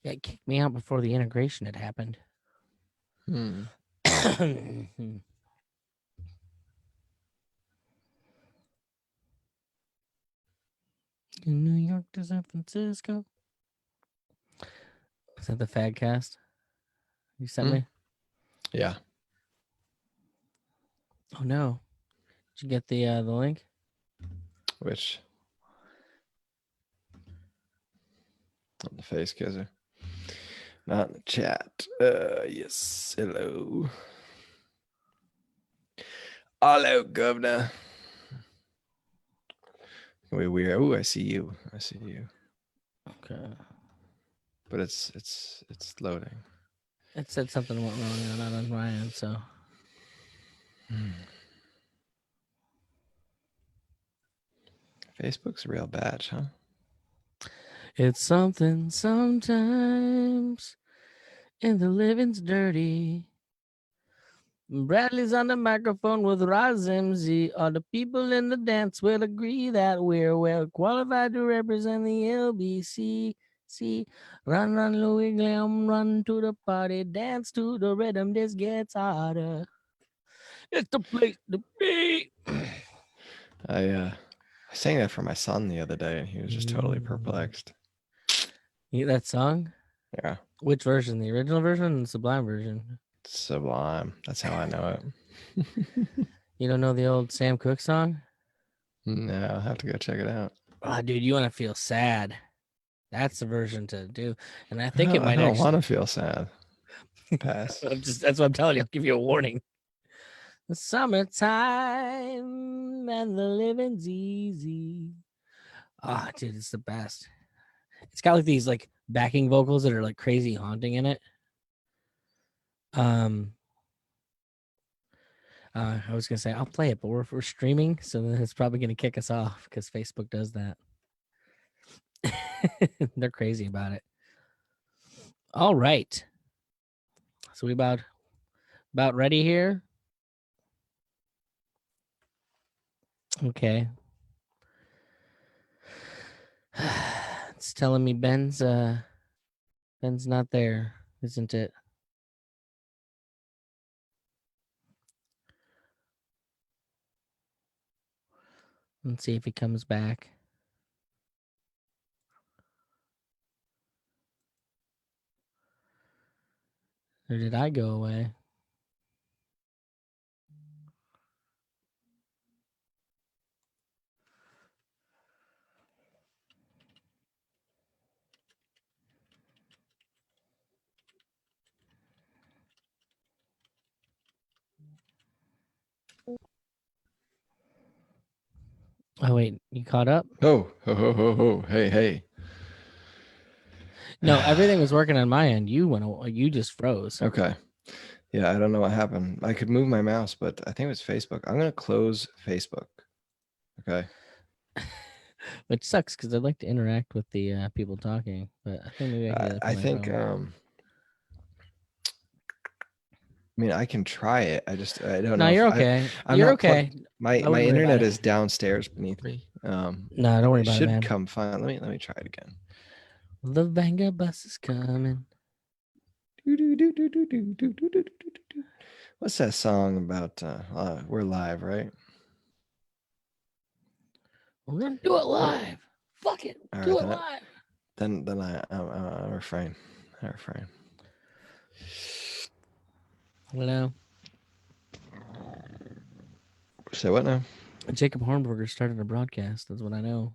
Yeah, it kicked me out before the integration had happened. Hmm. New York to San Francisco. Is that the fag cast you sent me? Yeah. Oh no. Did you get the link? Which on the face kisser. Not in the chat. Yes. Hello. Hello, governor. Wait, weird. Oh, I see you. I see you. Okay. But it's loading. It said something went wrong not on my end, so Facebook's a real batch, huh? it's something sometimes, and the living's dirty. Bradley's on the microphone with Roz MZ. All the people in the dance will agree that we're well qualified to represent the LBC. See, run, run, Louis Glam, run to the party, dance to the rhythm. This gets harder. It's the place to be. I sang that for my son the other day, and he was just totally perplexed. You that song? Yeah. Which version? The original version or the Sublime version? Sublime. That's how I know it. You don't know the old Sam Cooke song? No, I'll have to go check it out. Oh, dude, you want to feel sad. That's the version to do. And I think it I might don't want actually. to feel sad. Pass. That's what I'm telling you. I'll give you a warning. The summertime and the living's easy. Ah, dude, it's the best. It's got like these like backing vocals that are like crazy haunting in it. I was gonna say I'll play it, but we're streaming, so then it's probably gonna kick us off because Facebook does that. They're crazy about it. All right, so we about ready here. Okay. It's telling me Ben's not there, isn't it? Let's see if he comes back. Or did I go away? Oh wait, you caught up? Oh, ho, ho, ho, ho. Hey, hey. No, everything was working on my end. You just froze. Okay. Yeah, I don't know what happened. I could move my mouse, but I think it was Facebook. I'm gonna close Facebook. Okay. Which sucks because I'd like to interact with the people talking, but I think maybe I can do that I from my think phone. I mean, I can try it. I don't No, know you're if okay. I'm You're not okay. plugged. My I wouldn't worry about internet it. is downstairs beneath me. No, don't worry It about it, should man. come fine. Let me try it again. The Vanguard bus is coming. What's that song about? We're live, right? We're gonna do it live. Fuck it, All do right, it live. then I refrain. I refrain. Hello. Say what now? Jacob Hornberger started a broadcast. That's what I know.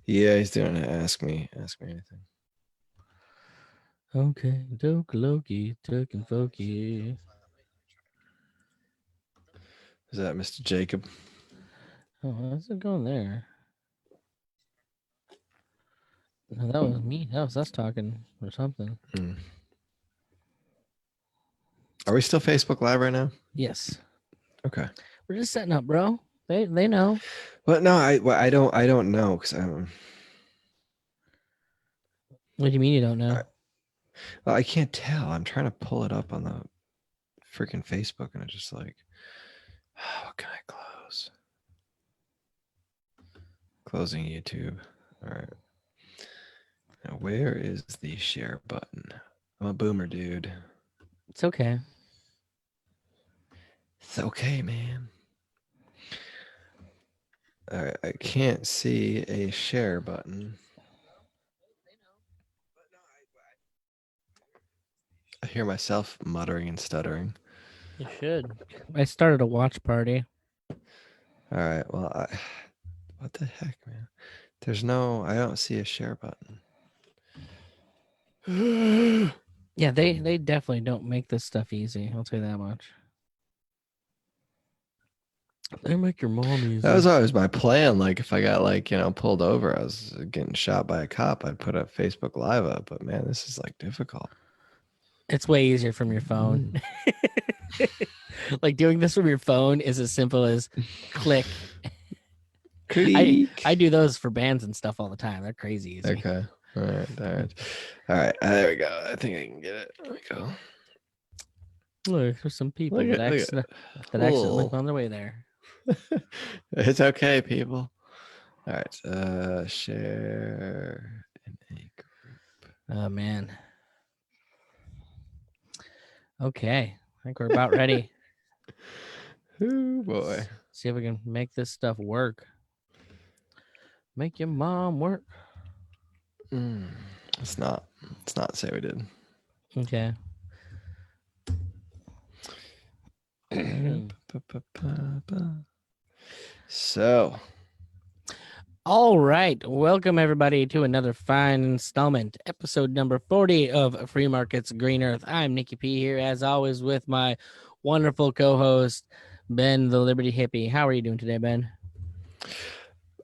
Yeah, he's doing it. Ask me anything. Okay, Doke Loki, Tuck and Folky. Is that Mr. Jacob? Oh, how's it going there? No, that was me. That was us talking or something. Are we still Facebook Live right now? Yes. Okay. We're just setting up, bro. They know. Well, no, I don't know because I'm. What do you mean you don't know? Well, I can't tell. I'm trying to pull it up on the freaking Facebook, and it's just like, what can I close? Closing YouTube. All right. Now, where is the share button? I'm a boomer, dude. It's okay. It's okay, man. All right, I can't see a share button. I hear myself muttering and stuttering. You should. I started a watch party. All right, well, what the heck, man? I don't see a share button. Yeah, they definitely don't make this stuff easy. I'll tell you that much. They make your mom easy. That was always my plan. Like if I got pulled over, I was getting shot by a cop, I'd put a Facebook Live up. But man, this is like difficult. It's way easier from your phone. Like doing this from your phone is as simple as click. I do those for bands and stuff all the time. They're crazy easy. Okay. All right. There we go. I think I can get it. There we go. Look, there's some people that accidentally went on their way there. It's okay, people. All right. Share in a group. Oh man. Okay. I think we're about ready. Oh boy. See if we can make this stuff work. Make your mom work. It's not say we did. Okay. So, all right. Welcome everybody to another fine installment, episode number 40 of Free Markets Green Earth. I'm Nicky P here, as always, with my wonderful co-host Ben, the Liberty Hippie. How are you doing today, Ben?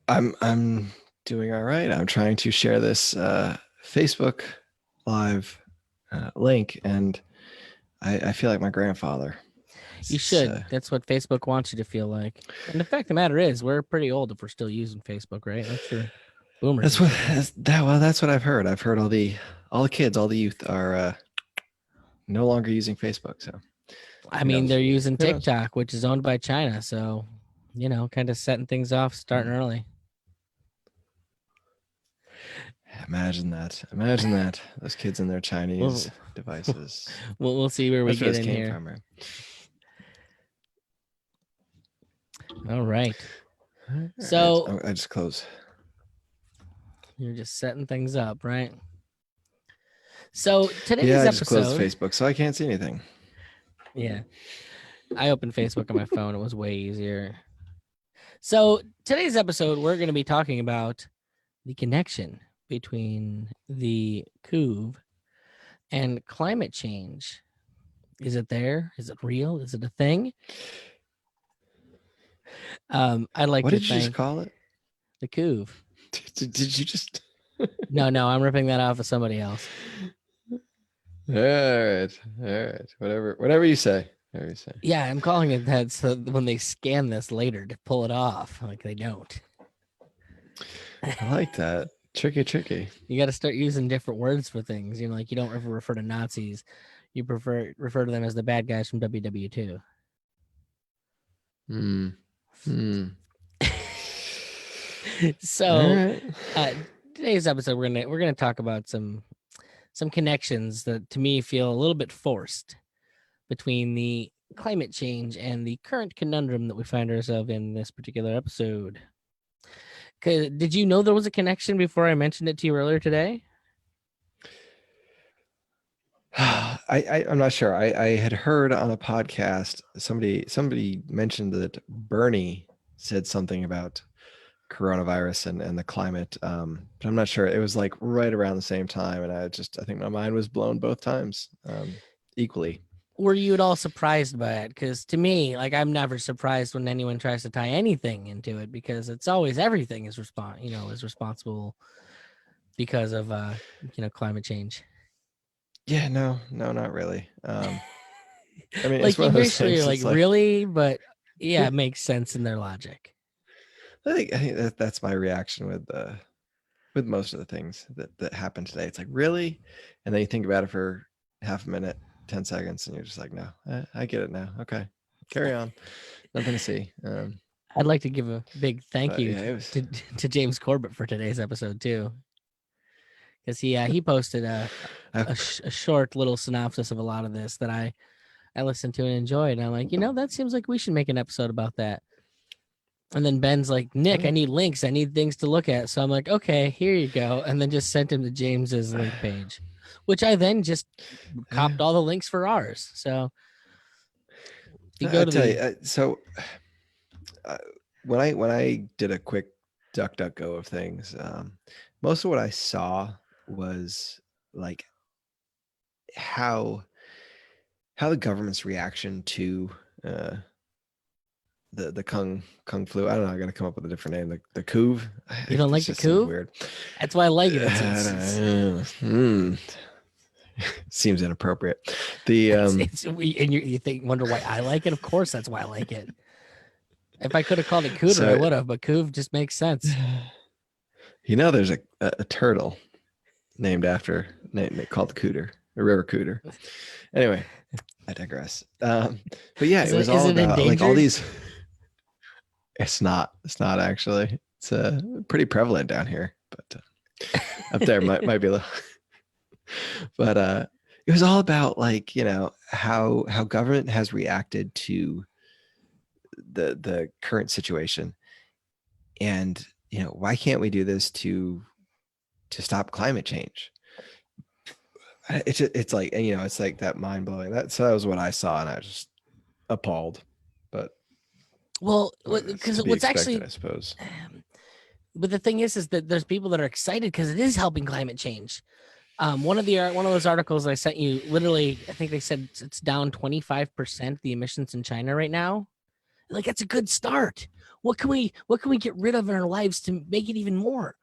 I'm doing all right. I'm trying to share this Facebook Live link, and I feel like my grandfather. You should. That's what Facebook wants you to feel like. And the fact of the matter is, we're pretty old if we're still using Facebook, right? That's for boomers. That's what I've heard. I've heard all the kids, all the youth are no longer using Facebook. So, I mean, they're using TikTok, which is owned by China. So, kind of setting things off, starting early. Imagine that. Those kids and their Chinese devices. We'll see where we get in here. From, right? All right. So I just close. You're just setting things up, right? So today's I episode. Just closed Facebook, so I can't see anything. Yeah. I opened Facebook on my phone. It was way easier. So today's episode, we're going to be talking about the connection between the CooV and climate change. Is it there? Is it real? Is it a thing? I'd like what to did you just call it? The CooV. Did you just? No, I'm ripping that off of somebody else. All right. Whatever you say. Yeah, I'm calling it that so when they scan this later to pull it off, like they don't. I like that. Tricky. You got to start using different words for things. Like you don't ever refer to Nazis. You refer to them as the bad guys from WW2. So today's episode, we're gonna talk about some connections that to me feel a little bit forced between the climate change and the current conundrum that we find ourselves in this particular episode. Did you know there was a connection before I mentioned it to you earlier today? I'm not sure. I had heard on a podcast somebody mentioned that Bernie said something about coronavirus and the climate, but I'm not sure. It was like right around the same time, and I think my mind was blown both times equally. Were you at all surprised by it? Because to me, like, I'm never surprised when anyone tries to tie anything into it, because it's always everything is responsible because of climate change. Yeah, no, not really. I mean, like eventually you're like really, but yeah, it makes sense in their logic. I think that's my reaction with most of the things that happen today. It's like, really? And then you think about it for half a minute, 10 seconds, and you're just like, no, I get it now. Okay, carry on. Nothing to see. I'd like to give a big thank you to James Corbett for today's episode too, because he posted I've- a short little synopsis of a lot of this that I listened to and enjoyed. And I'm like, that seems like we should make an episode about that. And then Ben's like, Nick, I need links. I need things to look at. So I'm like, okay, here you go. And then just sent him to James's link page, which I then just copped all the links for ours. So if you go I'll to tell the, you. So when I did a quick DuckDuckGo of things, most of what I saw was like how the government's reaction to the kung flu. I don't know. I got to come up with a different name. The CooV. you don't like the seems CooV? weird. That's why I like it. Seems inappropriate. The and you wonder why I like it. Of course, that's why I like it. If I could have called it Cooter, I would have. But CooV just makes sense. There's a turtle named called Cooter, a river cooter. Anyway, I digress. But yeah, it was all about like all these. It's not actually. It's pretty prevalent down here, but up there might be a little. But it was all about like how government has reacted to the current situation, and why can't we do this to stop climate change? It's like it's like that mind blowing. So that was what I saw, and I was just appalled. But well, because what's actually, I suppose. But the thing is that there's people that are excited because it is helping climate change. One of those articles I sent you, literally, I think they said it's down 25% the emissions in China right now. Like, that's a good start. What can we get rid of in our lives to make it even more?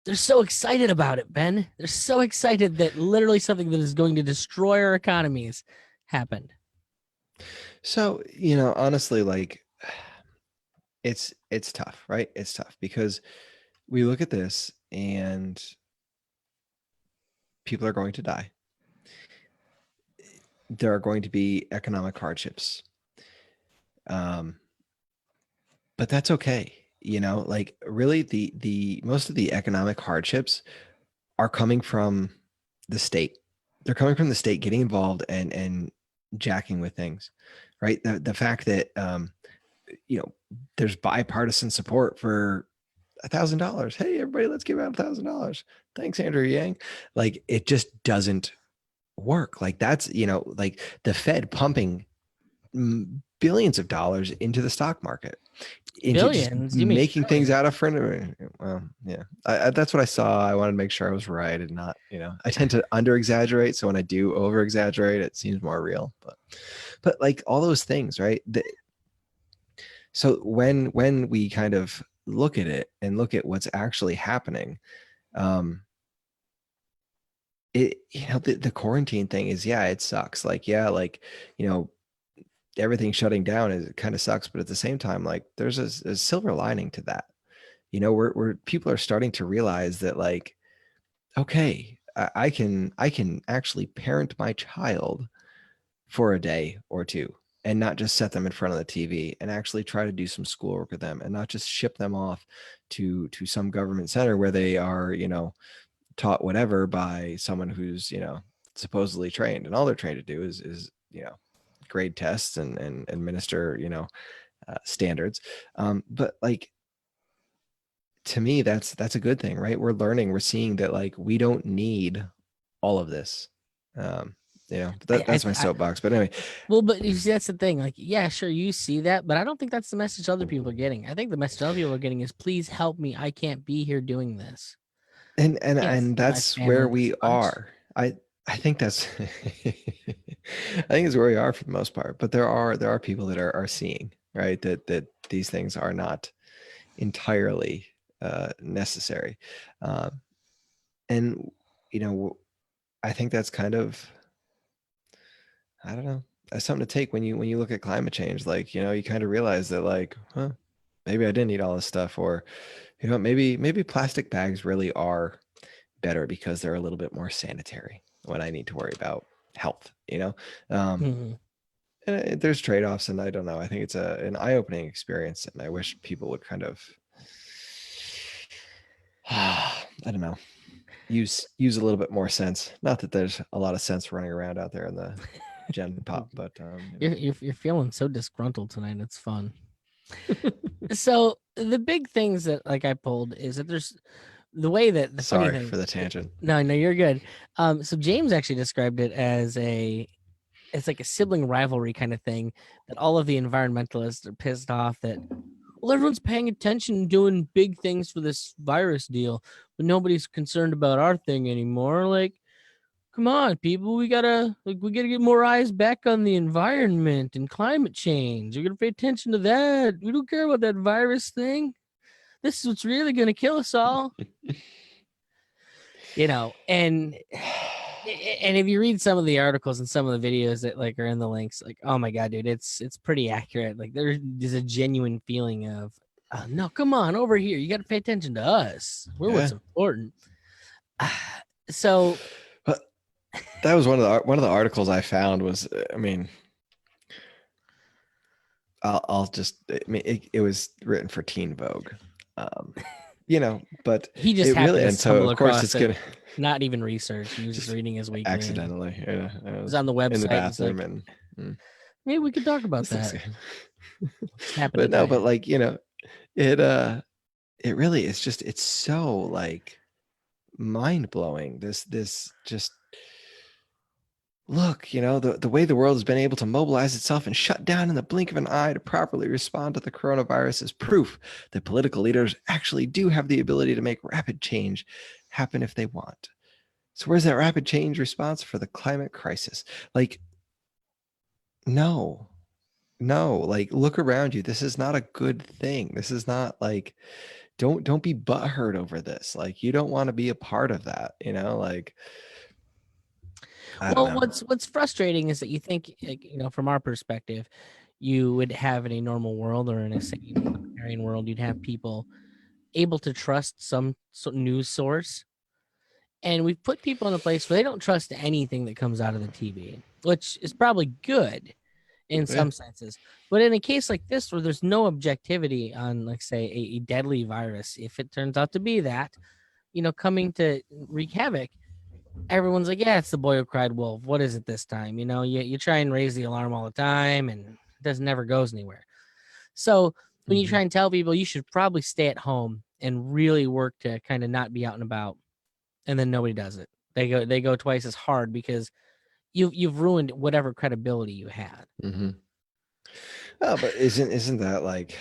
They're so excited about it, Ben. They're so excited that literally something that is going to destroy our economies happened. So, honestly, like it's tough, right? It's tough because we look at this and people are going to die. There are going to be economic hardships. But that's okay. Like really the most of the economic hardships are coming from the state. They're coming from the state getting involved and jacking with things, right? The fact that there's bipartisan support for $1,000. Hey, everybody, let's give out $1,000. Thanks, Andrew Yang. Like it just doesn't work. Like that's like the Fed pumping billions of dollars into the stock market, into Billions? just making things out of front of it. Well, yeah, that's what I saw. I wanted to make sure I was right and not, I tend to under exaggerate. So when I do over exaggerate, it seems more real. But like all those things, right? So when we kind of look at it and look at what's actually happening, the quarantine thing is, yeah, it sucks. Like, yeah, like, everything shutting down it kind of sucks, but at the same time, like there's a silver lining to that. Where people are starting to realize that like, okay, I can actually parent my child for a day or two and not just set them in front of the TV and actually try to do some schoolwork with them and not just ship them off to some government center where they are, taught whatever by someone who's, supposedly trained, and all they're trained to do is grade tests and administer standards, but like to me that's a good thing, right? We're seeing that like we don't need all of this. That's my soapbox, but anyway. Well, but you see, that's the thing, like, yeah, sure, you see that, but I don't think that's the message other people are getting. I think the message other people are getting is, please help me, I can't be here doing this, and that's where we are. I think that's I think it's where we are for the most part, but there are people that are seeing, right, that these things are not entirely necessary, and I think that's kind of, I don't know, that's something to take when you look at climate change. Like you kind of realize that like, maybe I didn't eat all this stuff, or maybe plastic bags really are better because they're a little bit more sanitary when I need to worry about health, and there's trade-offs, and I don't know, I think it's an eye-opening experience, and I wish people would kind of I don't know. use a little bit more sense. Not that there's a lot of sense running around out there in the Gen Pop, but You're feeling so disgruntled tonight. It's fun. So the big things that like I pulled is that there's the way that the funny sorry thing. for the tangent. No, you're good. So James actually described it as it's like a sibling rivalry kind of thing, that all of the environmentalists are pissed off that, well, everyone's paying attention and doing big things for this virus deal, but nobody's concerned about our thing anymore. Like, come on, people, we gotta get more eyes back on the environment and climate change. We're gonna pay attention to that. We don't care about that virus thing. This is what's really gonna kill us all. And if you read some of the articles and some of the videos that like are in the links, like, oh my god, dude, it's pretty accurate. Like there's a genuine feeling of, no, come on over here. You got to pay attention to us. We're what's important. So that was one of the articles I found was, I mean, I'll just, I mean, it was written for Teen Vogue, but he just it happened really, to and so of course it's gonna not even research. He was just reading his weekly. Accidentally. Yeah, it was on the website in the bathroom like, and maybe we could talk about that. But no, but like, it really is just, it's so like mind-blowing. This just look, the way the world has been able to mobilize itself and shut down in the blink of an eye to properly respond to the coronavirus is proof that political leaders actually do have the ability to make rapid change happen if they want. So where's that rapid change response for the climate crisis? Like, no, like look around you. This is not a good thing. This is not like, don't be butthurt over this. Like, you don't want to be a part of that, like, well, what's frustrating is that you think, from our perspective, you would have in a normal world or in a sane world, you'd have people able to trust some news source. And we've put people in a place where they don't trust anything that comes out of the TV, which is probably good in some senses. But in a case like this, where there's no objectivity on, like, say, a deadly virus, if it turns out to be that, coming to wreak havoc, everyone's like, yeah, it's the boy who cried wolf. What is it this time? You try and raise the alarm all the time and it never goes anywhere. So when you try and tell people you should probably stay at home and really work to kind of not be out and about, and then nobody does it. They go twice as hard because you've ruined whatever credibility you had. Mm-hmm. Oh, but isn't that like,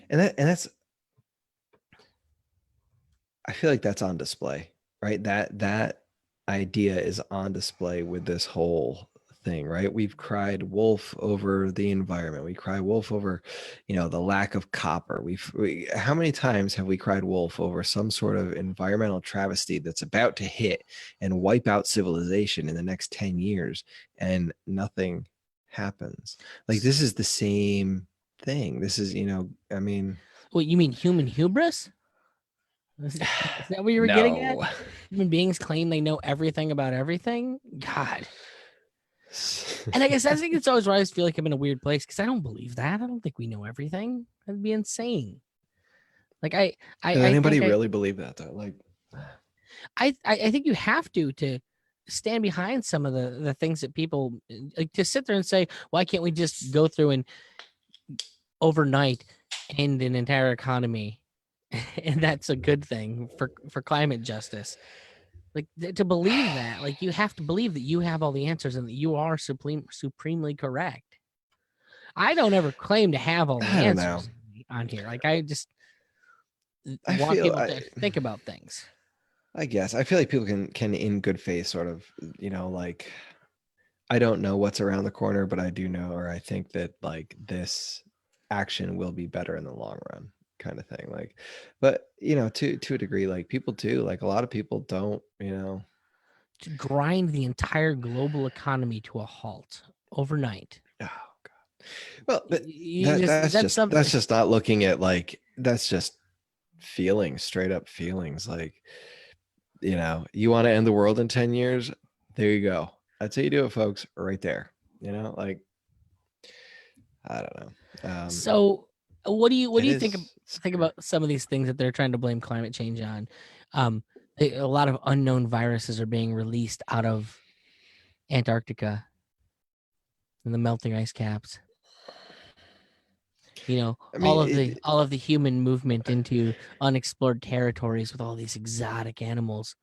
and that's, I feel like that's on display, right? That idea is on display with this whole thing, right? We've cried wolf over the environment. We cry wolf over, the lack of copper. How many times have we cried wolf over some sort of environmental travesty that's about to hit and wipe out civilization in the next 10 years and nothing happens? Like, this is the same thing. This is, I mean, what you mean, human hubris? Is that what you were getting at? Human beings claim they know everything about everything. God. And I guess I think it's always where I feel like I'm in a weird place because I don't believe that. I don't think we know everything. That'd be insane. Like does anybody really believe that though? Like, I think you have to stand behind some of the things that people like, to sit there and say, why can't we just go through and overnight end an entire economy? And that's a good thing for climate justice. Like, to believe that, like, you have to believe that you have all the answers and that you are supremely correct. I don't ever claim to have all the answers on here. Like, I just want people to think about things. I guess I feel like people can in good faith sort of, like, I don't know what's around the corner, but I do know, or I think that like this action will be better in the long run, kind of thing. Like, but to a degree, like, people do, like, a lot of people don't, to grind the entire global economy to a halt overnight. Oh God. Well, but that's just not looking at, like, that's just feelings, straight up feelings. Like, you want to end the world in 10 years? There you go. That's how you do it, folks, right there. Like, I don't know. So what do you think about some of these things that they're trying to blame climate change on? A lot of unknown viruses are being released out of Antarctica and the melting ice caps. You know, I mean, all of the human movement into unexplored territories with all these exotic animals.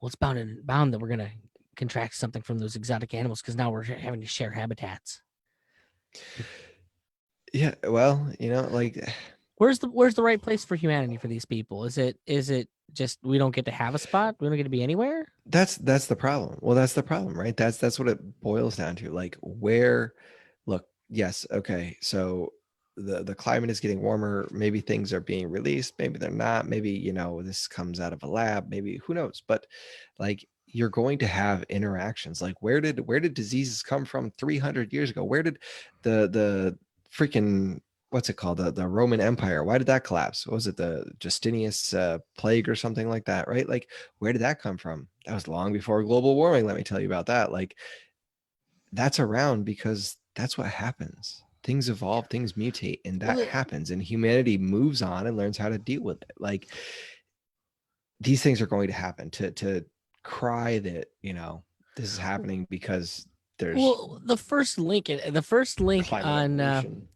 Well, it's bound that we're gonna contract something from those exotic animals because now we're having to share habitats. yeah. Well, like Where's the right place for humanity for these people? Is it just we don't get to have a spot? We don't get to be anywhere? that's the problem. Well, that's the problem, right? That's what it boils down to. Like where, look, yes, okay. So the climate is getting warmer. Maybe things are being released. Maybe they're not. Maybe, this comes out of a lab. Maybe who knows? But like you're going to have interactions. Like where did diseases come from 300 years ago? Where did the freaking what's it called, the Roman Empire, why did that collapse? What was it, the Justinius plague or something like that, right? Like where did that come from? That was long before global warming, let me tell you about that. Like that's around because that's what happens. Things evolve, things mutate, and that Well, happens, and humanity moves on and learns how to deal with it. Like these things are going to happen. To cry that this is happening because there's the first link climate on evolution.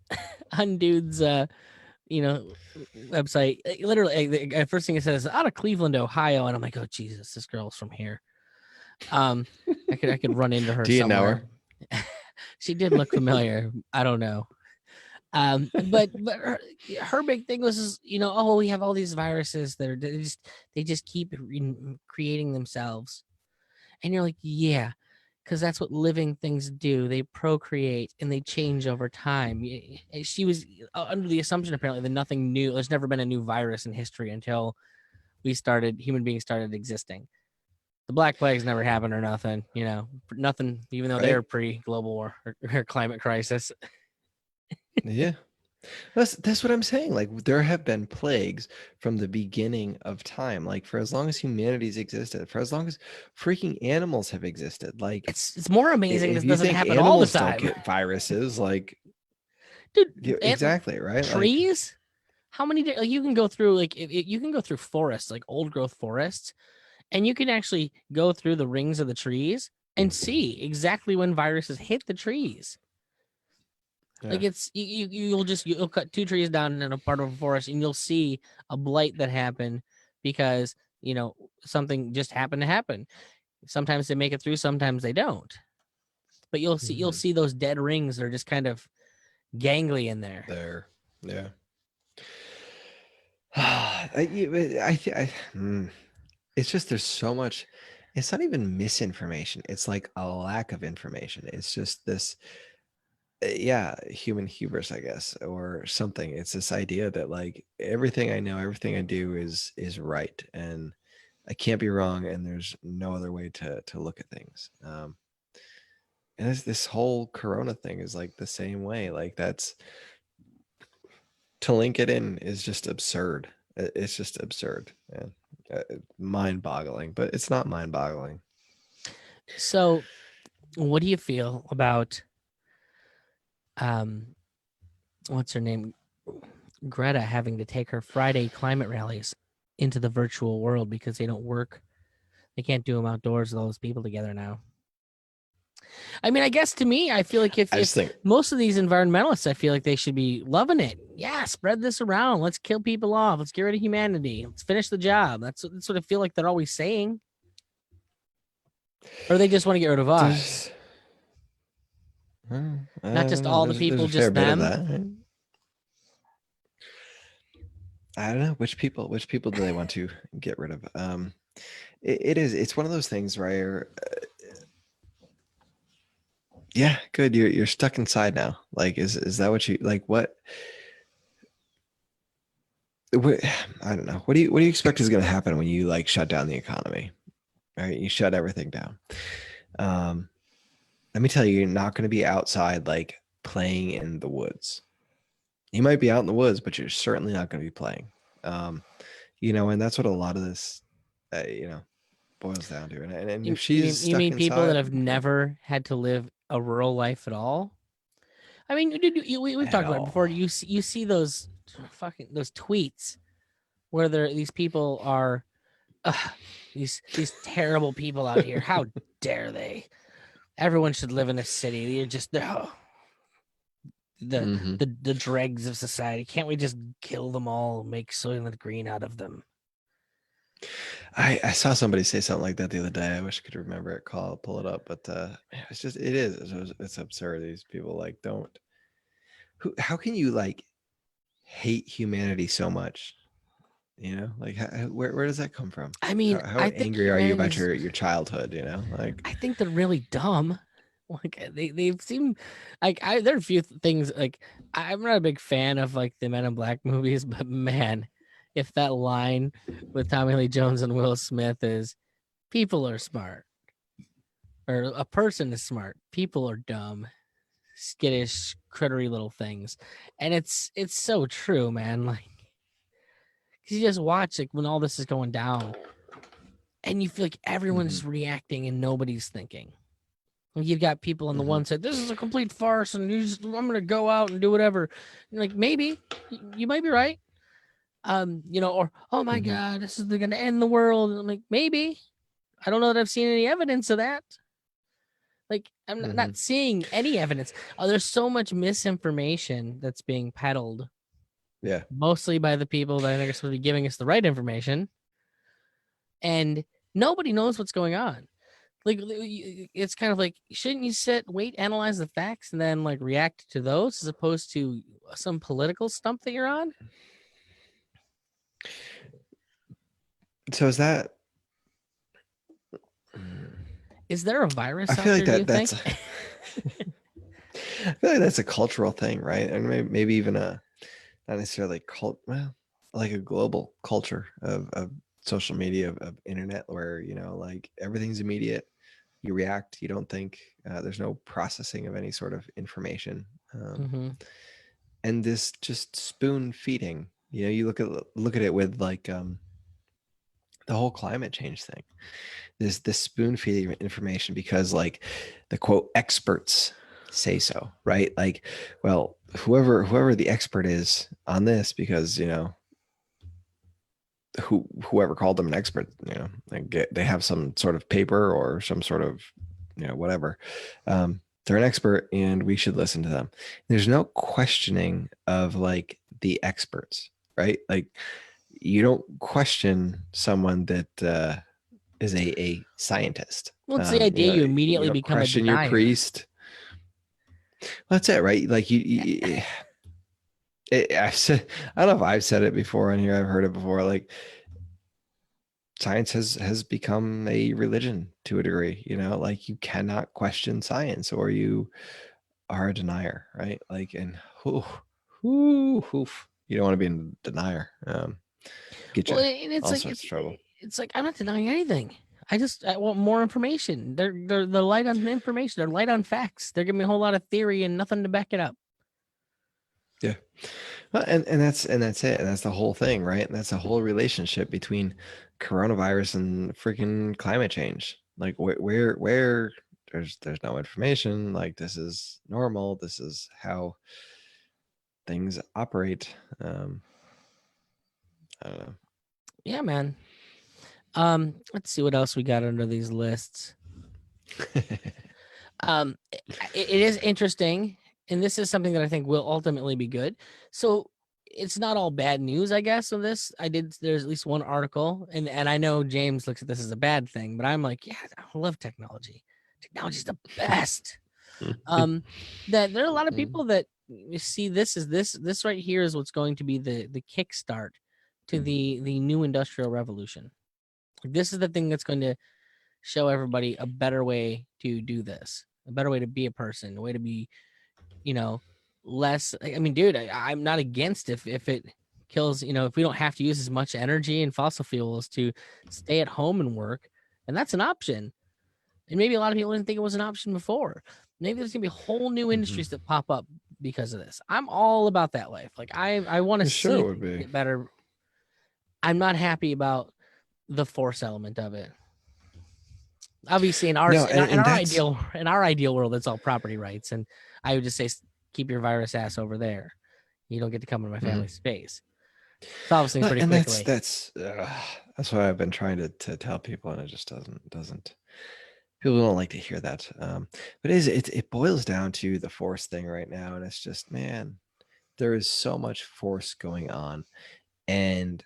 on dude's website, literally the first thing it says out of Cleveland, Ohio, and I'm like, oh Jesus, this girl's from here. I could run into her Do you know somewhere. her? She did look familiar. I don't know. But her big thing was, oh, we have all these viruses that they just keep creating themselves, and you're like, yeah, because that's what living things do. They procreate and they change over time. She was under the assumption apparently that nothing new. There's never been a new virus in history until human beings started existing. The Black Plague's never happened or nothing, nothing, even though they're Right? pre-global war or climate crisis. Yeah. That's what I'm saying. Like there have been plagues from the beginning of time. Like for as long as humanity's existed, for as long as freaking animals have existed. Like It's more amazing if this you doesn't think happen all the animals don't time. get viruses, like Dude, exactly, right? Like trees, how many like you can go through, like you can go through forests, like old growth forests, and you can actually go through the rings of the trees and see exactly when viruses hit the trees. Like yeah. it's you'll cut two trees down in a part of a forest and you'll see a blight that happened because something just happened to happen. Sometimes they make it through, sometimes they don't. But you'll Mhm. see those dead rings that are just kind of gangly in there. There. Yeah. It's just there's so much. It's not even misinformation. It's like a lack of information. It's just this yeah, human hubris, I guess, or something. It's this idea that like everything I know, everything I do is right, and I can't be wrong, and there's no other way to look at things. And this whole Corona thing is like the same way. Like that's to link it in is just absurd. It's just absurd and mind-boggling, but it's not mind-boggling. So, what do you feel about um what's her name? Greta having to take her Friday climate rallies into the virtual world because they don't work. They can't do them outdoors with all those people together now. I mean, I guess to me, I feel like I if just think most of these environmentalists, I feel like they should be loving it. Yeah, spread this around. Let's kill people off. Let's get rid of humanity. Let's finish the job. That's what I feel like they're always saying. Or they just want to get rid of us. there's I Not don't just know. all the There's people, a fair just bit of them. that. Right? I don't know which people do they want to get rid of. It's one of those things where yeah, good. You're stuck inside now. Like is that what you like? What I don't know. What do you expect is going to happen when you like shut down the economy? Right, you shut everything down. Um, Let me tell you, you're not going to be outside like playing in the woods. You might be out in the woods, but you're certainly not going to be playing. Um, and that's what a lot of this, boils down to. And if You she's mean stuck people that inside, have never had to live a rural life at all? I mean, dude, we've at talked about it before. all, You see those those tweets where these people are These terrible people out here. How dare they? Everyone should live in a city. You're just the dregs of society. Can't we just kill them all, make Soylent Green out of them? I saw somebody say something like that the other day. I wish I could remember it. Pull it up, but it's absurd. These people like don't. How can you like hate humanity so much? You know, like where does that come from? I mean, how I think angry are you about your childhood? You know, like I think they're really dumb. Like they seem like there are a few things like I'm not a big fan of like the Men in Black movies, but man, if that line with Tommy Lee Jones and Will Smith is people are smart or a person is smart, people are dumb, skittish, crittery little things, and it's so true, man. Like, cause you just watch like when all this is going down, and you feel like everyone's reacting and nobody's thinking. You've got people on the one side, this is a complete farce, and I'm going to go out and do whatever. You're like, maybe you might be right. Or, oh my God, this is going to end the world. And I'm like, maybe. I don't know that I've seen any evidence of that. Like, I'm not seeing any evidence. Oh, there's so much misinformation that's being peddled. Yeah. Mostly by the people that I think are supposed to be giving us the right information. And nobody knows what's going on. Like, it's kind of like, shouldn't you wait, analyze the facts, and then like react to those as opposed to some political stump that you're on? So is there a virus? I feel out like there, that's. I feel like that's a cultural thing, right? And maybe even not necessarily like a global culture of social media, of internet, where like everything's immediate. You react, you don't think, there's no processing of any sort of information, and this just spoon feeding. You look at it with like the whole climate change thing. This spoon feeding information because like the quote experts say so, right? Like, well, whoever the expert is on this, because whoever called them an expert, they have some sort of paper or some sort of whatever. They're an expert and we should listen to them. There's no questioning of like the experts, right? Like, you don't question someone that is a scientist. Well, it's the idea you immediately become a denier. Your priest. Well, that's it, right? Like I've said, I don't know if I've said it before on here. I've heard it before. Like, science has become a religion to a degree. Like, you cannot question science, or you are a denier, right? Like, and you don't want to be in denier. Get you all sorts of trouble. It's like, I'm not denying anything. I want more information. They're light on information. They're light on facts. They're giving me a whole lot of theory and nothing to back it up. Yeah. Well, and that's it. And that's the whole thing, right? And that's the whole relationship between coronavirus and freaking climate change. Like, where there's no information. Like, this is normal. This is how things operate. I don't know. Yeah, man. Let's see what else we got under these lists. It is interesting, and this is something that I think will ultimately be good. So it's not all bad news, I guess, of this. There's at least one article, and I know James looks at this as a bad thing, but I'm like, yeah, I love technology. Technology's the best. That there are a lot of people that see this as this right here is what's going to be the kickstart to the new industrial revolution. This is the thing that's going to show everybody a better way to do this, a better way to be a person, a way to be, less. I mean, dude, I'm not against if it kills, if we don't have to use as much energy and fossil fuels to stay at home and work, and that's an option. And maybe a lot of people didn't think it was an option before. Maybe there's gonna be whole new industries that pop up because of this. I'm all about that life. Like, I want to see it get better. I'm not happy about the force element of it. Obviously, in our ideal world, it's all property rights, and I would just say, keep your virus ass over there. You don't get to come into my family's space. solve this thing pretty And quickly. that's what I've been trying to tell people, and it just doesn't. People don't like to hear that. But it boils down to the force thing right now, and it's just, man, there is so much force going on. And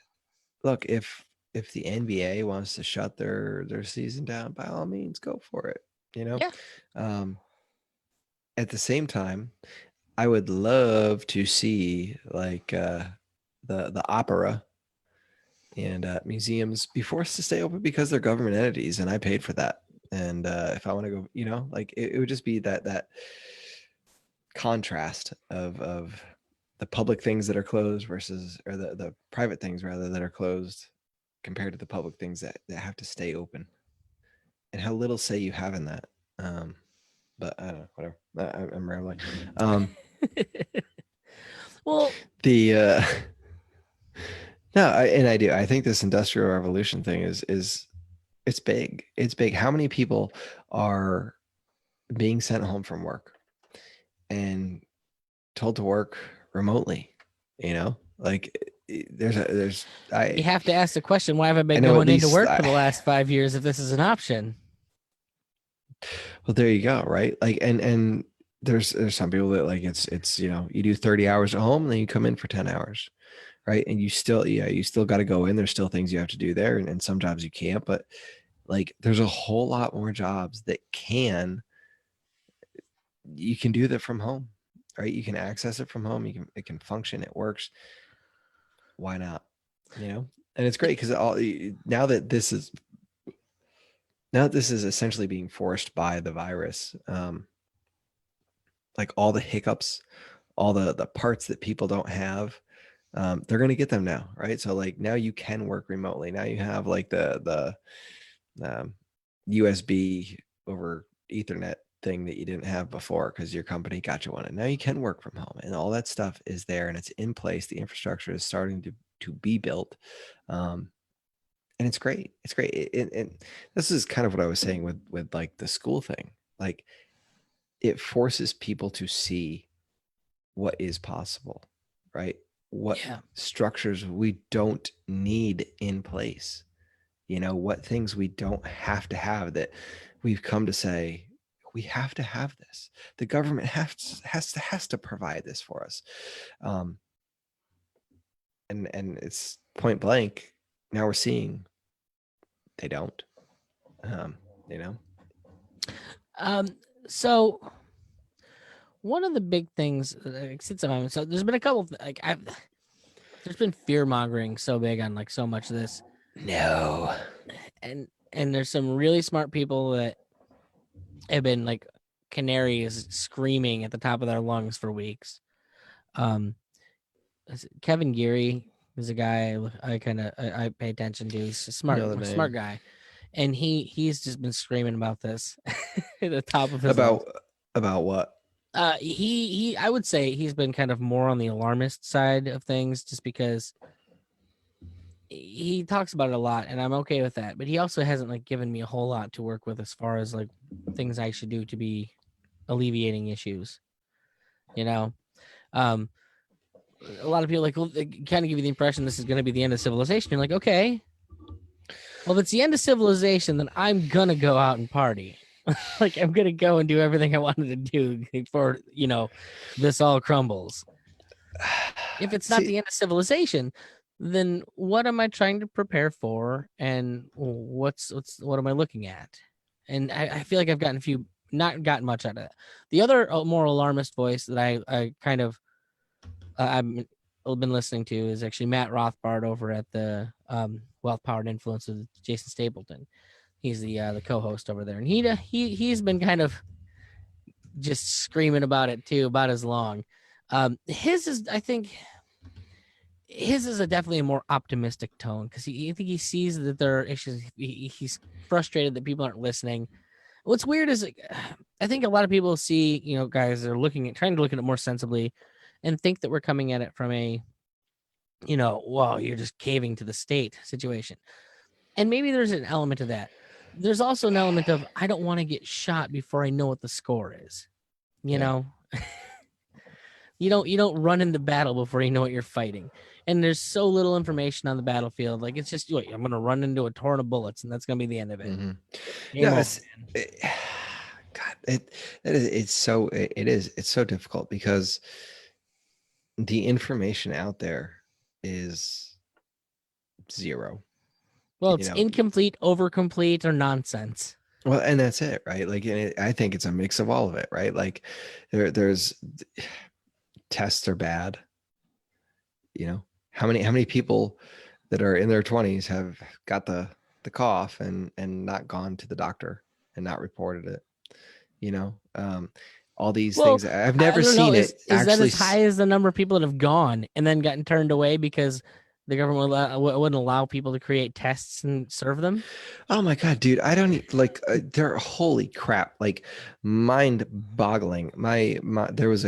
look, if the NBA wants to shut their season down, by all means, go for it. Yeah. At the same time, I would love to see like the opera and museums be forced to stay open because they're government entities, and I paid for that. And if I want to go, like it would just be that contrast of the public things that are closed versus, or the private things rather, that are closed compared to the public things that have to stay open, and how little say you have in that. But I don't know, whatever. I'm rambling. Well, the no, I do. I think this industrial revolution thing is it's big. It's big. How many people are being sent home from work and told to work remotely? Like there's you have to ask the question, why have I I been know at going into least work for the last 5 years if this is an option? Well, there you go, right? Like, and there's some people that like it's you do 30 hours at home and then you come in for 10 hours, right? And you still got to go in. There's still things you have to do there, and some jobs you can't. But like, there's a whole lot more jobs that you can do that from home, right? You can access it from home. It can function. It works. Why not? And it's great because now that this is essentially being forced by the virus, like all the hiccups, all the parts that people don't have, they're going to get them now, right? So like now you can work remotely. Now you have like the USB over Ethernet thing that you didn't have before because your company got you one, and now you can work from home, and all that stuff is there and it's in place. The infrastructure is starting to be built, and it's great. It's great. And this is kind of what I was saying with like the school thing. Like, it forces people to see what is possible, right? What structures we don't need in place, what things we don't have to have, that we've come to say, we have to have this. The government has to provide this for us. And it's point blank. Now we're seeing they don't, So one of the big things, so there's been a couple, there's been fear mongering so big on like so much of this. No. And there's some really smart people that have been like canaries screaming at the top of their lungs for weeks. Kevin Geary is a guy I pay attention to. He's a smart guy. And he's just been screaming about this at the top of his lungs. About what? He I would say he's been kind of more on the alarmist side of things, just because he talks about it a lot, and I'm okay with that. But he also hasn't like given me a whole lot to work with as far as like things I should do to be alleviating issues. A lot of people like kind of give you the impression this is going to be the end of civilization. You're like, okay, well, if it's the end of civilization, then I'm gonna go out and party. Like, I'm gonna go and do everything I wanted to do before this all crumbles. If it's not the end of civilization, then what am I trying to prepare for, and what am I looking at? And I feel like I've not gotten much out of it. The other more alarmist voice that I kind of I've been listening to is actually Matt Rothbard over at the Wealth Powered Influence with Jason Stapleton. He's the co-host over there, and he's been kind of just screaming about it too, about as long. His is definitely a more optimistic tone, because I think he sees that there are issues. He's frustrated that people aren't listening. What's weird is, I think a lot of people see, guys are trying to look at it more sensibly, and think that we're coming at it from a, well, you're just caving to the state situation. And maybe there's an element of that. There's also an element of, I don't want to get shot before I know what the score is. You don't run into battle before you know what you're fighting. and there's so little information on the battlefield. Like, it's just, I'm gonna run into a torrent of bullets, and that's gonna be the end of it. Mm-hmm. Game No, over, it's man. God. It's so difficult because the information out there is zero. Well, You it's know, incomplete, overcomplete, or nonsense. well, and that's it, right? Like, I think it's a mix of all of it, right? Like, there's tests are bad. You know, how many people that are in their 20s have got the cough and not gone to the doctor and not reported it? You know, all these Well, things. I've I never don't know. seen it Is that actually. as high as the number of people that have gone and then gotten turned away because the government wouldn't allow people to create tests and serve them? Oh my God, dude. I don't like, they're holy crap, like mind boggling. There was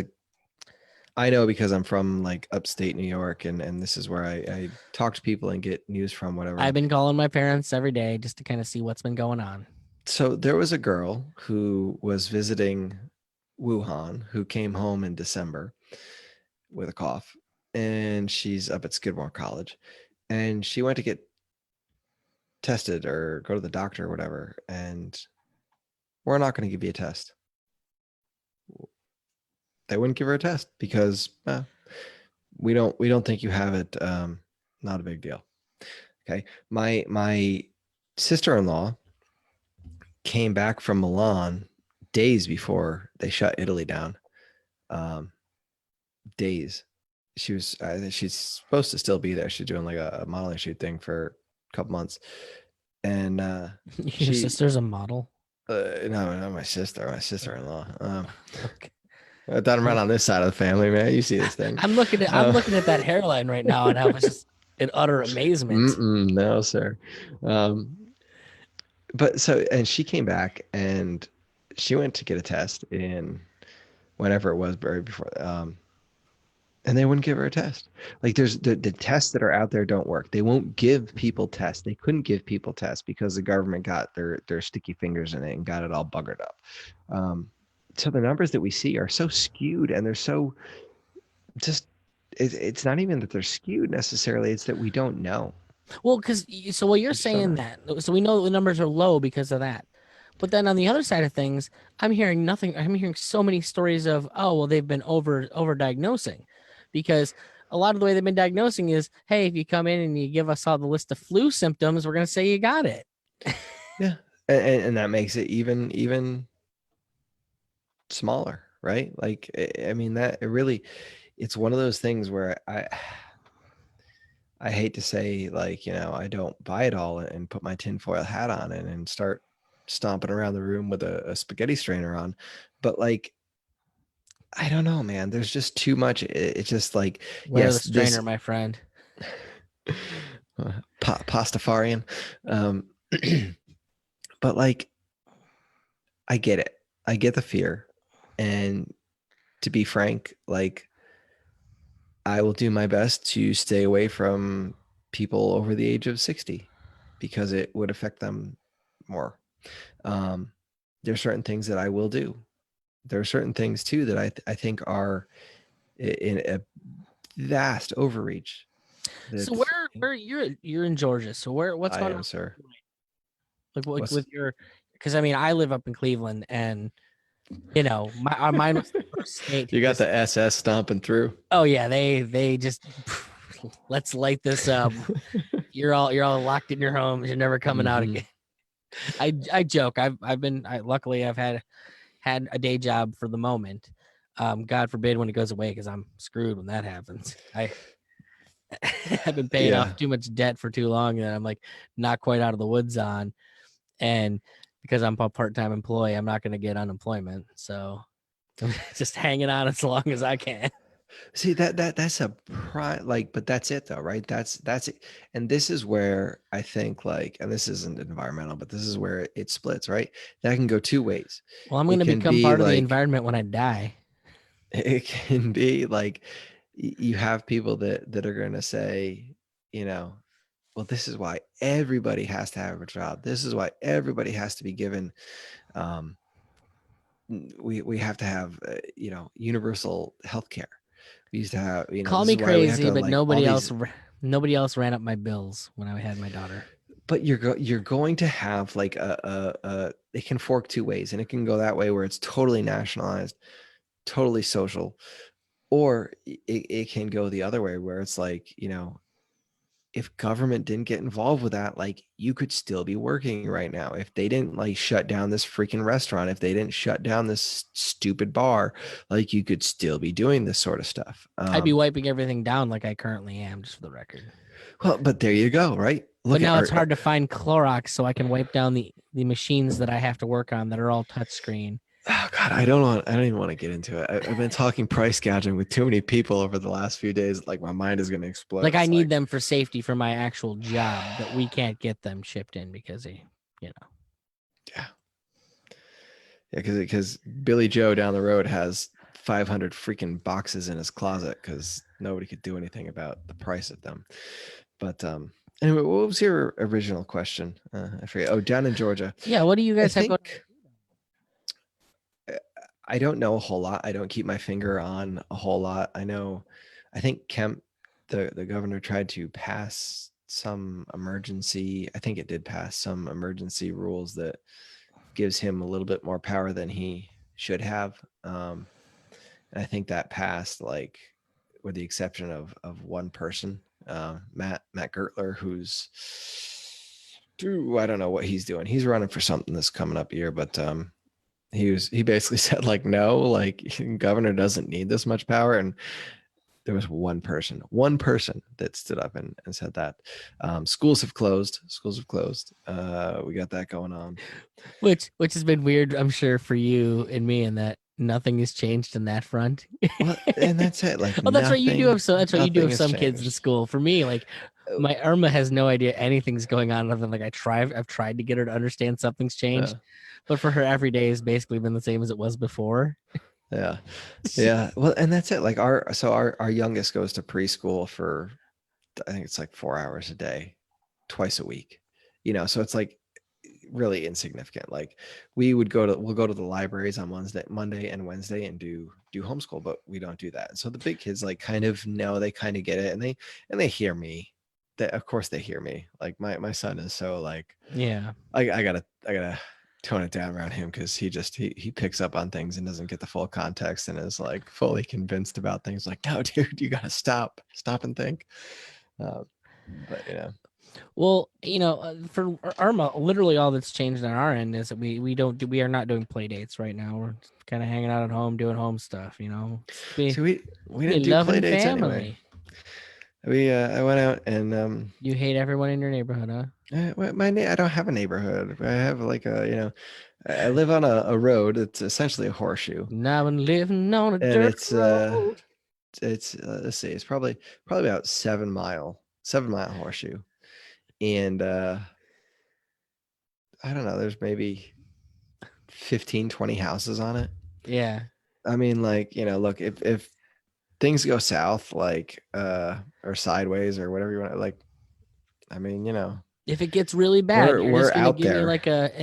I know because I'm from like upstate New York, and this is where I talk to people and get news from, I've whatever. been calling my parents every day just to kind of see what's been going on. So there was a girl who was visiting Wuhan who came home in December with a cough, and she's up at Skidmore College, and she went to get tested or go to the doctor or whatever, and we're not going to give you a test. They wouldn't give her a test because we don't think you have it. Not a big deal. Okay. My sister-in-law came back from Milan days before they shut Italy down. Days. She's supposed to still be there. She's doing like a modeling shoot thing for a couple months. And Your sister's a model. no, not my sister-in-law. Okay. I thought I'm right on this side of the family, man. You see this thing. I'm looking at that hairline right now, and I was just in utter amazement. No, sir. But so, and she came back and she went to get a test in whenever it was, very before, and they wouldn't give her a test. Like, there's the tests that are out there don't work. They won't give people tests. They couldn't give people tests because the government got their sticky fingers in it and got it all buggered up. So the numbers that we see are so skewed, and they're so just, it's not even that they're skewed necessarily. It's that we don't know. Well, because so what you're We just don't saying know. that, so we know the numbers are low because of that. But then on the other side of things, I'm hearing nothing. I'm hearing so many stories of, oh, well, they've been over diagnosing, because a lot of the way they've been diagnosing is, hey, if you come in and you give us all the list of flu symptoms, we're gonna say you got it. Yeah. And that makes it even smaller, right? Like, I mean, that it really, it's one of those things where I hate to say, like, I don't buy it all and put my tinfoil hat on and start stomping around the room with a spaghetti strainer on, but like, I don't know, man. There's just too much. It's just like, Wear the yes, strainer, this my friend. pastafarian, um, but like, I get it. I get the fear, and to be frank, like, I will do my best to stay away from people over the age of 60 because it would affect them more. Um, there are certain things that I will do. There are certain things too that I think are in a vast overreach. So That where you're in Georgia. So what's I going on? am, sir. Like What's with your, because I mean I live up in Cleveland, and mine was the first state to you got just, the SS stomping through? oh yeah, they just let's light this up. You're all locked in your homes. You're never coming out Mm-hmm. again. I joke. Luckily I've had a day job for the moment. God forbid when it goes away, because I'm screwed when that happens. I've been paying Yeah. off too much debt for too long that I'm like not quite out of the woods on, and because I'm a part-time employee, I'm not going to get unemployment. So I'm just hanging on as long as I can. See, that's a like, but that's it though, right? That's it. And this is where I think, like, and this isn't environmental, but this is where it splits, right? That can go two ways. Well, I'm going It to can become be part of the like, environment when I die. it can be like, you have people that are going to say, you know, well, this is why everybody has to have a job. This is why everybody has to be given, we have to have, universal health care. We used to have, Call this me is why we have crazy, to but like all nobody else ran up my bills when I had my daughter. but you're going to have like it can fork two ways, and it can go that way where it's totally nationalized, totally social, or it can go the other way where it's like, if government didn't get involved with that, like you could still be working right now. If they didn't like shut down this freaking restaurant, if they didn't shut down this stupid bar, like you could still be doing this sort of stuff. I'd be wiping everything down like I currently am, just for the record. Well, but there you go, right? But now it's hard to find Clorox, so I can wipe down the machines that I have to work on that are all touchscreen. Oh God, I don't even want to get into it. I've been talking price gouging with too many people over the last few days. Like my mind is going to explode. Like I need them for safety for my actual job, but we can't get them shipped in because Yeah, because Billy Joe down the road has 500 freaking boxes in his closet because nobody could do anything about the price of them. But anyway, what was your original question? I forget. Oh, down in Georgia. Yeah, what do you guys have going? I don't know a whole lot. I don't keep my finger on a whole lot. I think Kemp, the governor, tried to pass some emergency. I think it did pass some emergency rules that gives him a little bit more power than he should have. And I think that passed, like, with the exception of one person, Matt Gertler, who's, I don't know what he's doing. He's running for something this coming up year, but he basically said like, no, like governor doesn't need this much power. And there was one person that stood up and said that. Schools have closed. We got that going on, which has been weird, I'm sure, for you and me, in that nothing has changed in that front. Well, and that's it. Like, oh, that's right. You do have some. That's right. You do have some kids in changed. school. For me, like my Irma has no idea anything's going on other than like I've tried to get her to understand something's changed, but for her, every day has basically been the same as it was before. Yeah. Well, and that's it. Like our youngest goes to preschool for, I think it's like 4 hours a day, twice a week. So it's like really insignificant. Like we'll go to the libraries on Monday and Wednesday and do homeschool, but we don't do that. And so the big kids like kind of know, they kind of get it, and they hear me. Of course they hear me. Like my son is so like, yeah, I gotta tone it down around him because he picks up on things and doesn't get the full context and is like fully convinced about things. Like, no, dude, you gotta stop and think. But well, for Irma, literally all that's changed on our end is that we are not doing play dates right now. We're kind of hanging out at home doing home stuff. So we didn't do play dates anyway. I went out and you hate everyone in your neighborhood, huh? I don't have a neighborhood. I have like I live on a road. It's essentially a horseshoe. Now I'm living on a dirt road. It's let's see, it's probably about 7 mile horseshoe, and I don't know. There's maybe 15, 20 houses on it. Yeah. I mean, like, look, if things go south, like or sideways or whatever you want, like, I mean, if it gets really bad, you're just gonna out give there.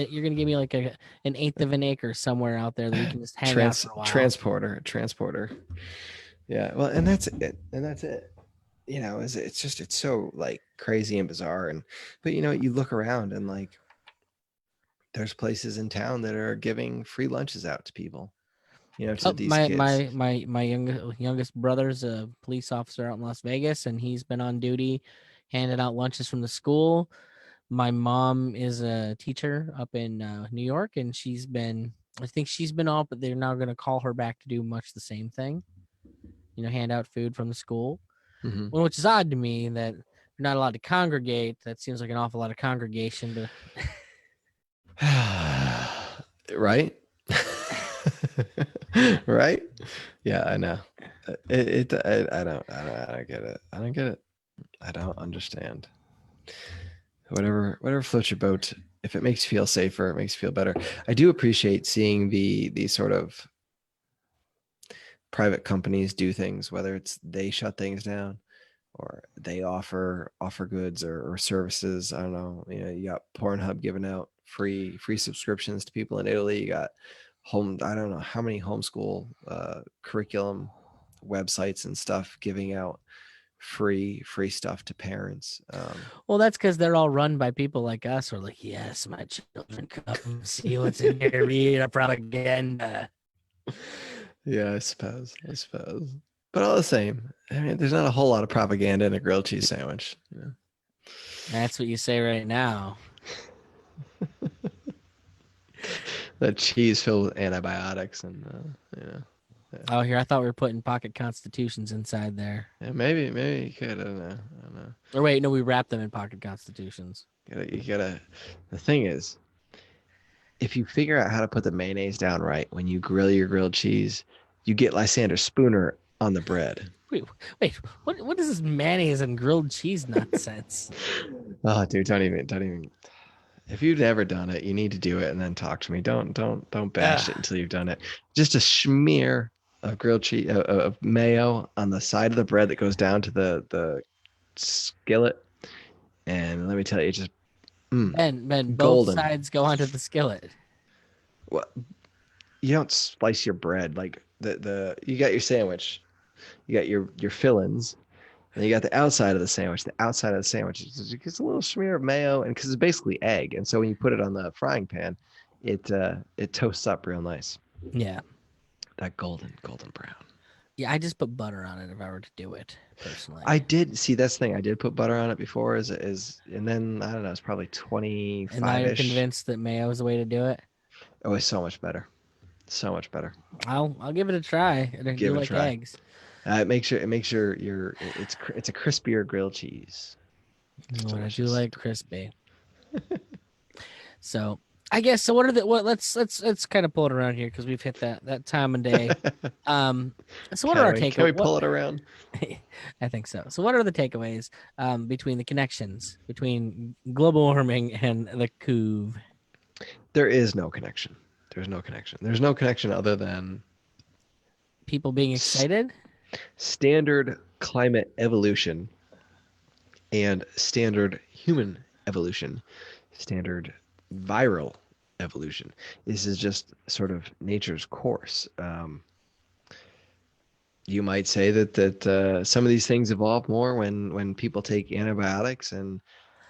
you're gonna give me like an eighth of an acre somewhere out there that we can just hang out for a while. Transporter. Yeah. Well, and that's it. It's so like crazy and bizarre. But you look around and like, there's places in town that are giving free lunches out to people. To these kids. My youngest brother's a police officer out in Las Vegas, and he's been on duty handing out lunches from the school. My mom is a teacher up in New York, and I think she's been off, but they're now going to call her back to do much the same thing. Hand out food from the school, well, which is odd to me that you're not allowed to congregate. That seems like an awful lot of congregation, but right. Right. Yeah, I know. I don't get it. I don't get it. I don't understand. Whatever floats your boat. If it makes you feel safer, it makes you feel better. I do appreciate seeing the sort of private companies do things, whether it's they shut things down or they offer goods or services. I don't know. You got Pornhub giving out free subscriptions to people in Italy. You got I don't know how many homeschool curriculum websites and stuff giving out free stuff to parents. Well, that's because they're all run by people like us who are like, yes, my children, come see what's in here, read our propaganda. Yeah, I suppose. But all the same, I mean, there's not a whole lot of propaganda in a grilled cheese sandwich. You know? That's what you say right now. That cheese filled with antibiotics and yeah. Oh, here, I thought we were putting pocket constitutions inside there. Yeah, maybe you could. I don't know. Or wait, no, we wrapped them in pocket constitutions. You gotta. The thing is, if you figure out how to put the mayonnaise down right when you grill your grilled cheese, you get Lysander Spooner on the bread. Wait, what is this mayonnaise and grilled cheese nonsense? Oh, dude, don't even. If you've never done it, you need to do it and then talk to me. Don't bash it until you've done it. Just a smear of grilled cheese of mayo on the side of the bread that goes down to the skillet, and let me tell you, just Ben, both golden. sides go onto the skillet. Well, you don't slice your bread like the you got your sandwich, you got your fillings, and you got the outside of the sandwich. The outside of the sandwich is just a little smear of mayo, and because it's basically egg, and so when you put it on the frying pan, it toasts up real nice. Yeah, that golden brown. Yeah, I just put butter on it if I were to do it personally. I did see that's the thing. I did put butter on it before, and then I don't know. It's probably 25. And now you're convinced that mayo is the way to do it. Oh, it's so much better. So much better. I'll give it a try. Give it a try. Eggs. It makes sure it's a crispier grilled cheese. I do like crispy. So I guess so. Let's kind of pull it around here because we've hit that time of day. So what are our takeaways? Can we pull it around? I think so. So what are the takeaways between the connections between global warming and the CooV? There is no connection. There's no connection. There's no connection other than people being excited. Standard climate evolution and standard human evolution, standard viral evolution. This is just sort of nature's course. You might say that some of these things evolve more when people take antibiotics, and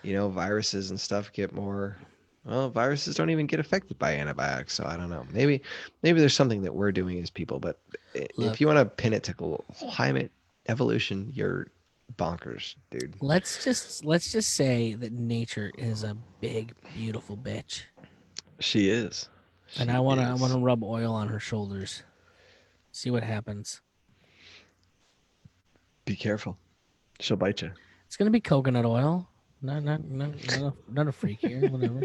viruses and stuff get more. Well, viruses don't even get affected by antibiotics, so I don't know. Maybe there's something that we're doing as people, but if you want to pin it to climate evolution, you're bonkers, dude. Let's just say that nature is a big, beautiful bitch. She is. And I want to rub oil on her shoulders. See what happens. Be careful. She'll bite you. It's gonna be coconut oil. Not a freak here. Whatever.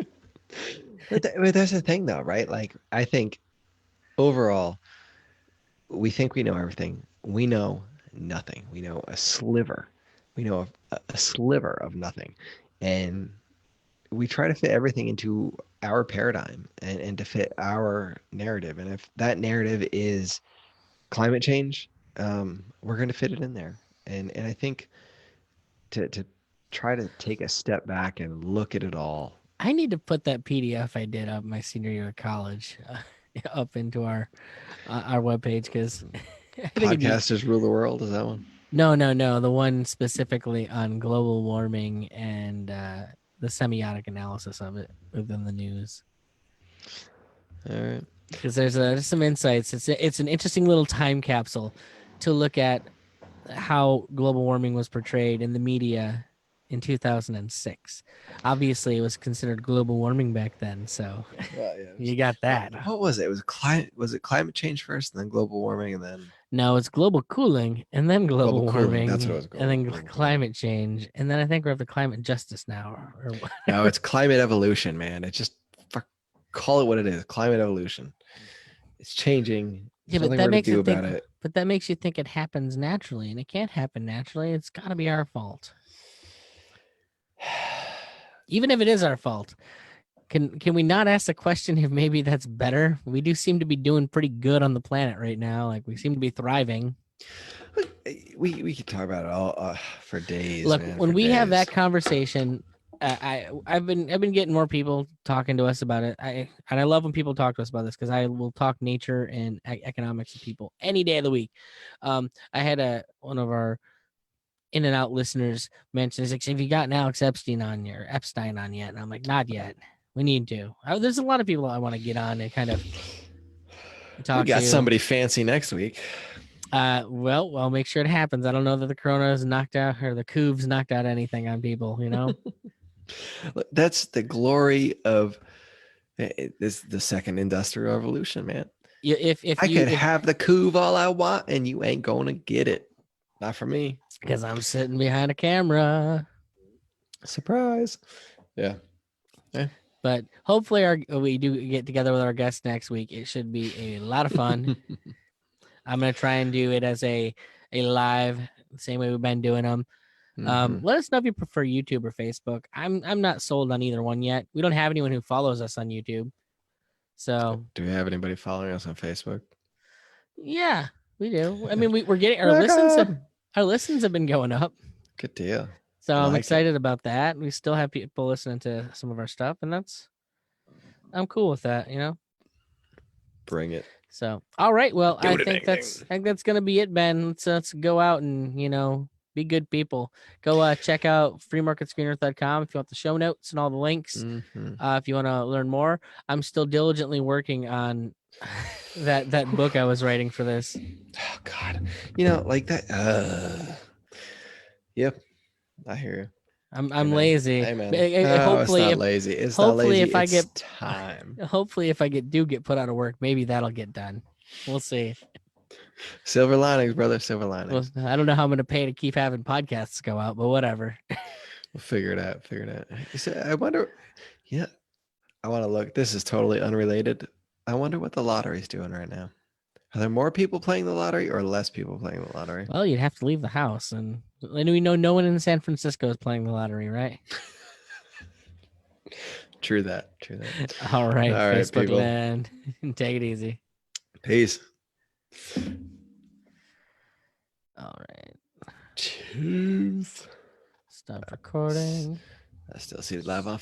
But that's the thing, though, right? Like, I think overall, we think we know everything. We know nothing. We know a sliver. We know a sliver of nothing, and we try to fit everything into our paradigm and to fit our narrative. And if that narrative is climate change, we're going to fit it in there. And I think to try to take a step back and look at it all. I need to put that PDF I did up my senior year of college up into our webpage because Podcasters Rule the World. Is that one? No. The one specifically on global warming and the semiotic analysis of it within the news. All right. Because there's some insights. It's an interesting little time capsule to look at how global warming was portrayed in the media in 2006. Obviously, it was considered global warming back then, so you got that. What was it? Was it climate change first, and then global warming, and then? No, it's global cooling, and then global warming. That's what it was. And then climate change, and then I think we're up to climate justice now. No, it's climate evolution, man. It's just call it what it is. Climate evolution. It's changing. Yeah, but that makes you think. But that makes you think it happens naturally, and it can't happen naturally. It's got to be our fault. Even if it is our fault, can we not ask the question if maybe that's better? We do seem to be doing pretty good on the planet right now. Like, we seem to be thriving. We could talk about it all for days. Look, man, when we have that conversation, I've been getting more people talking to us about it. I love when people talk to us about this because I will talk nature and economics to people any day of the week. I had one of our in and out listeners mention, like, have you gotten Epstein on yet? And I'm like, not yet. We need to. There's a lot of people I want to get on and kind of talk We got to. somebody fancy next week. Well, I'll make sure it happens. I don't know that the corona has knocked out or the CooV's knocked out anything on people, you know? That's the glory of this, the second industrial revolution, man. If I could have the CooV all I want and you ain't going to get it. Not for me. Because I'm sitting behind a camera. Surprise. Yeah. But hopefully we do get together with our guests next week. It should be a lot of fun. I'm going to try and do it as a live, the same way we've been doing them. Let us know if you prefer YouTube or Facebook. I'm not sold on either one yet. We don't have anyone who follows us on YouTube. So do we have anybody following us on Facebook? Yeah, we do. I mean, we're getting our listens. Our listens have been going up. Good deal. So I'm excited about that. We still have people listening to some of our stuff, and I'm cool with that, you know. Bring it. So, all right. Well, I think that's gonna be it, Ben. Let's go out and, you know, be good people. Go check out freemarketscreenearth.com if you want the show notes and all the links. If you want to learn more, I'm still diligently working on that book I was writing for this. Oh God, you know, like that. Yep, I hear you. I'm lazy. Amen. Hopefully, it's not lazy. It's hopefully not lazy. if I get time. Hopefully, if I get put out of work, maybe that'll get done. We'll see. Silver linings, brother. Silver linings. Well, I don't know how I'm going to pay to keep having podcasts go out, but whatever. We'll figure it out. I wonder. Yeah, I want to look. This is totally unrelated. I wonder what the lottery's doing right now. Are there more people playing the lottery or less people playing the lottery? Well, you'd have to leave the house, and we know no one in San Francisco is playing the lottery, right? True that. All right, Facebook land. Take it easy. Peace. All right. Cheers. Stop recording. I still see it live on